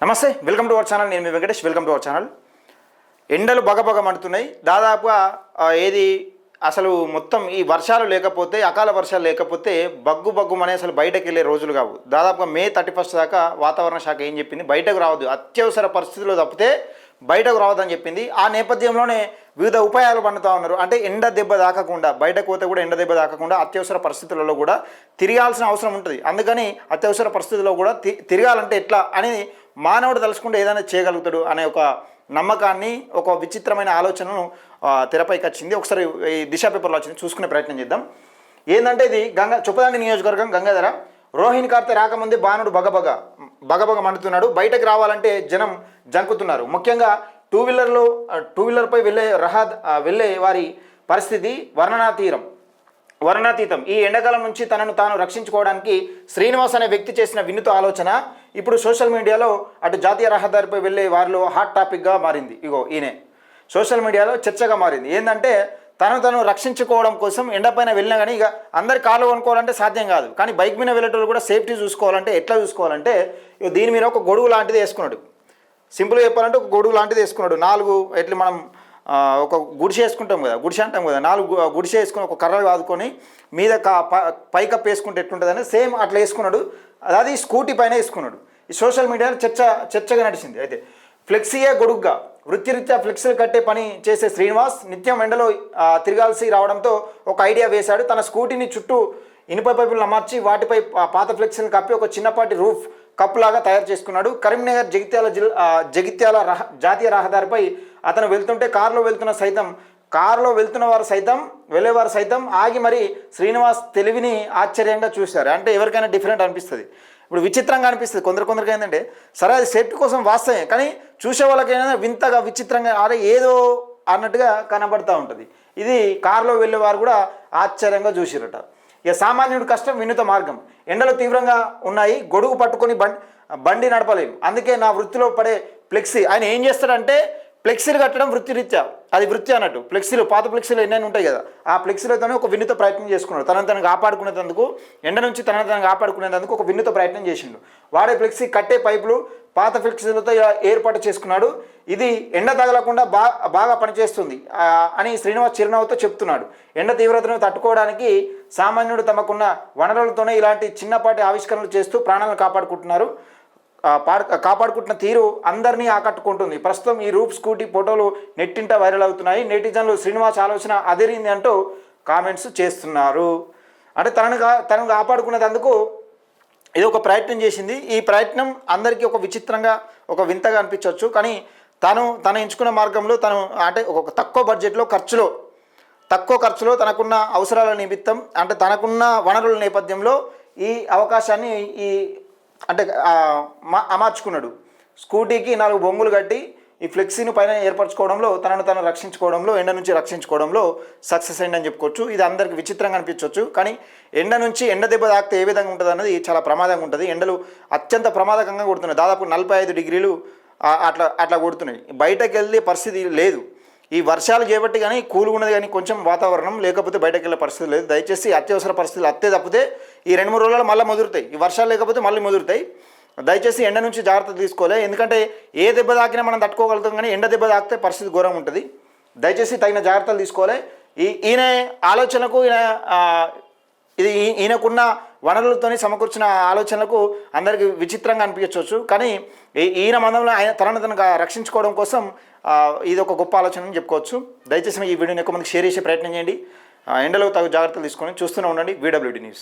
నమస్తే, welcome to our channel. నేను మీ Venkatesh. Welcome to our channel. ఎండలు బగబగ మండుతున్నాయి. దాదాపుగా ఏది అసలు మొత్తం ఈ వర్షాలు లేకపోతే, అకాల వర్షాలు లేకపోతే బగ్గుమనే అసలు బయటకు వెళ్ళే రోజులు కావు. దాదాపుగా మే 31 దాకా వాతావరణ శాఖ ఏం చెప్పింది, బయటకు రావద్దు, అత్యవసర పరిస్థితుల్లో తప్పితే బయటకు రావద్దని చెప్పింది. ఆ నేపథ్యంలోనే వివిధ ఉపాయాలు పండుతూ ఉన్నారు. అంటే ఎండ దెబ్బ తాకకుండా, బయటకు పోతే కూడా ఎండ దెబ్బ తాకకుండా అత్యవసర పరిస్థితులలో కూడా తిరగాల్సిన అవసరం ఉంటుంది. అందుకని అత్యవసర పరిస్థితుల్లో కూడా తిరగాలంటే ఎట్లా అని మానవుడు తలుచుకుంటే ఏదైనా చేయగలుగుతాడు అనే ఒక నమ్మకాన్ని, ఒక విచిత్రమైన ఆలోచనను తెరపైకి వచ్చింది. ఒకసారి ఈ దిశ పేపర్లో వచ్చింది, చూసుకునే ప్రయత్నం చేద్దాం. ఏంటంటే ఇది చొప్పదండి నియోజకవర్గం గంగాధర. రోహిణి కార్తె రాకముందే బాణుడు బగబగ మండుతున్నాడు. బయటకు రావాలంటే జనం జంకుతున్నారు. ముఖ్యంగా టూ వీలర్పై వెళ్ళే వారి పరిస్థితి వర్ణనాతీతం. ఈ ఎండాకాలం నుంచి తనను తాను రక్షించుకోవడానికి శ్రీనివాస్ అనే వ్యక్తి చేసిన వినూత్న ఆలోచన ఇప్పుడు సోషల్ మీడియాలో అటు జాతీయ రహదారిపై వెళ్ళే వారిలో హాట్ టాపిక్గా మారింది. ఈయనే సోషల్ మీడియాలో చర్చగా మారింది. ఏంటంటే తను రక్షించుకోవడం కోసం ఎండపైన వెళ్ళినా కానీ ఇక అందరి కార్లు కొనుక్కోవాలంటే సాధ్యం కాదు. కానీ బైక్ మీద వెళ్ళేటోళ్ళు కూడా సేఫ్టీ చూసుకోవాలంటే ఎట్లా చూసుకోవాలంటే దీని మీద ఒక గొడుగు లాంటిది వేసుకున్నాడు. సింపుల్గా చెప్పాలంటే ఒక గొడుగు లాంటిది వేసుకున్నాడు. 4 ఎట్లా మనం ఒక గుడిసె వేసుకుంటాం కదా, గుడిసె అంటాం కదా, 4 గుడిసె వేసుకుని ఒక కర్రలు కాదుకొని మీద పైకప్ వేసుకుంటే ఎట్లుంటుందని సేమ్ అట్లా వేసుకున్నాడు. అది స్కూటీ పైన వేసుకున్నాడు. ఈ సోషల్ మీడియాలో చర్చగా నడిచింది. అయితే ఫ్లెక్సీయే గొడుగ్గా వృత్తిరీత్యా ఫ్లెక్సీలు కట్టే పని చేసే శ్రీనివాస్ నిత్యం ఎండలో తిరగాల్సి రావడంతో ఒక ఐడియా వేశాడు. తన స్కూటీని చుట్టూ ఇనుప పైపులను అమర్చి వాటిపై పాత ఫ్లెక్సీలను కప్పి ఒక చిన్నపాటి రూఫ్ కప్పులాగా తయారు చేసుకున్నాడు. కరీంనగర్ జగిత్యాల జాతీయ రహదారిపై అతను వెళ్తుంటే కారులో వెళ్ళేవారు సైతం ఆగి మరి శ్రీనివాస్ తెలివిని ఆశ్చర్యంగా చూశారు. అంటే ఎవరికైనా డిఫరెంట్ అనిపిస్తుంది. ఇప్పుడు విచిత్రంగా అనిపిస్తుంది కొందరికి. ఏంటంటే సరే అది సేఫ్టీ కోసం వాస్తవమే, కానీ చూసే వాళ్ళకైనా వింతగా విచిత్రంగా అరే ఏదో అన్నట్టుగా కనబడుతూ ఉంటుంది. ఇది కారులో వెళ్ళేవారు కూడా ఆశ్చర్యంగా చూసిరట. ఇక సామాన్యుడి కష్టం వినూత్న మార్గం. ఎండలు తీవ్రంగా ఉన్నాయి, గొడుగు పట్టుకొని బండి నడపలేము, అందుకే నా వృత్తిలో పడే ఫ్లెక్సీ. ఆయన ఏం చేస్తాడంటే ఫ్లెక్సీలు కట్టడం వృత్తిరీత్యా, అది వృత్తి అన్నట్టు. ఫ్లెక్సీలు పాత ఫ్లెక్సీలు ఎన్నైనా ఉంటాయి కదా, ఆ ఫ్లెక్సీలతోనే ఒక వినూత్న ప్రయత్నం చేసుకున్నాడు. తనను కాపాడుకునేందుకు, ఎండ నుంచి తనను కాపాడుకునేందుకు ఒక వినూత్న ప్రయత్నం చేసిండు. వాడే ఫ్లెక్సీ కట్టే పైపులు పాత ఫ్లెక్సీలతో ఏర్పాటు చేసుకున్నాడు. ఇది ఎండ తగలకుండా బాగా పనిచేస్తుంది అని శ్రీనివాస్ చిరునవ్వుతో చెప్తున్నాడు. ఎండ తీవ్రతను తట్టుకోవడానికి సామాన్యుడు తమకున్న వనరులతోనే ఇలాంటి చిన్నపాటి ఆవిష్కరణలు చేస్తూ ప్రాణాలను కాపాడుకుంటున్న తీరు అందరినీ ఆకట్టుకుంటుంది. ప్రస్తుతం ఈ రూప్ స్కూటీ ఫోటోలు నెట్టింట వైరల్ అవుతున్నాయి. నెటిజన్లు శ్రీనివాస్ ఆలోచన అదిరింది అంటూ కామెంట్స్ చేస్తున్నారు. అంటే తనను కాపాడుకునేందుకు ఇది ఒక ప్రయత్నం చేసింది. ఈ ప్రయత్నం అందరికీ ఒక విచిత్రంగా, ఒక వింతగా అనిపించవచ్చు. కానీ తను ఎంచుకున్న మార్గంలో అంటే ఒక తక్కువ ఖర్చులో తనకున్న అవసరాల నిమిత్తం, అంటే తనకున్న వనరుల నేపథ్యంలో ఈ అవకాశాన్ని అమర్చుకున్నాడు. స్కూటీకి 4 బొంగులు కట్టి ఈ ఫ్లెక్సీని పైన ఏర్పరచుకోవడంలో, తను రక్షించుకోవడంలో, ఎండ నుంచి రక్షించుకోవడంలో సక్సెస్ అయిందని చెప్పుకోవచ్చు. ఇది అందరికి విచిత్రంగా అనిపించవచ్చు. కానీ ఎండ దెబ్బ తాకితే ఏ విధంగా ఉంటుంది అన్నది చాలా ప్రమాదంగా ఉంటుంది. ఎండలు అత్యంత ప్రమాదకంగా కొడుతున్నాయి. దాదాపు 45 డిగ్రీలు అట్లా కొడుతున్నాయి. బయటకు వెళ్ళే పరిస్థితి లేదు. ఈ వర్షాలు చేయబట్టి కానీ కూల్గా ఉన్నది, కానీ కొంచెం వాతావరణం లేకపోతే బయటకు వెళ్ళే పరిస్థితి లేదు. దయచేసి అత్యవసర పరిస్థితులు తప్పితే ఈ 2-3 రోజులు మళ్ళీ ముదురుతాయి. ఈ వర్షాలు లేకపోతే మళ్ళీ ముదురుతాయి. దయచేసి ఎండ నుంచి జాగ్రత్త తీసుకోవాలి. ఎందుకంటే ఏ దెబ్బ తాకినా మనం తట్టుకోగలుగుతాం, కానీ ఎండ దెబ్బ తాకితే పరిస్థితి ఘోరంగా ఉంటుంది. దయచేసి తగిన జాగ్రత్తలు తీసుకోవాలి. ఈయన ఆలోచనకు ఈయనకున్న వనరులతోని సమకూర్చిన ఆలోచనలకు అందరికీ విచిత్రంగా అనిపించవచ్చు. కానీ ఈయన మందంలో తనను రక్షించుకోవడం కోసం ఇది ఒక గొప్ప ఆలోచన అని చెప్పుకోవచ్చు. దయచేసి ఈ వీడియోని ఎక్కువ మందికి షేర్ చేసే ప్రయత్నం చేయండి. ఎండలో తగు జాగ్రత్తలు తీసుకొని చూస్తూనే ఉండండి VWD న్యూస్.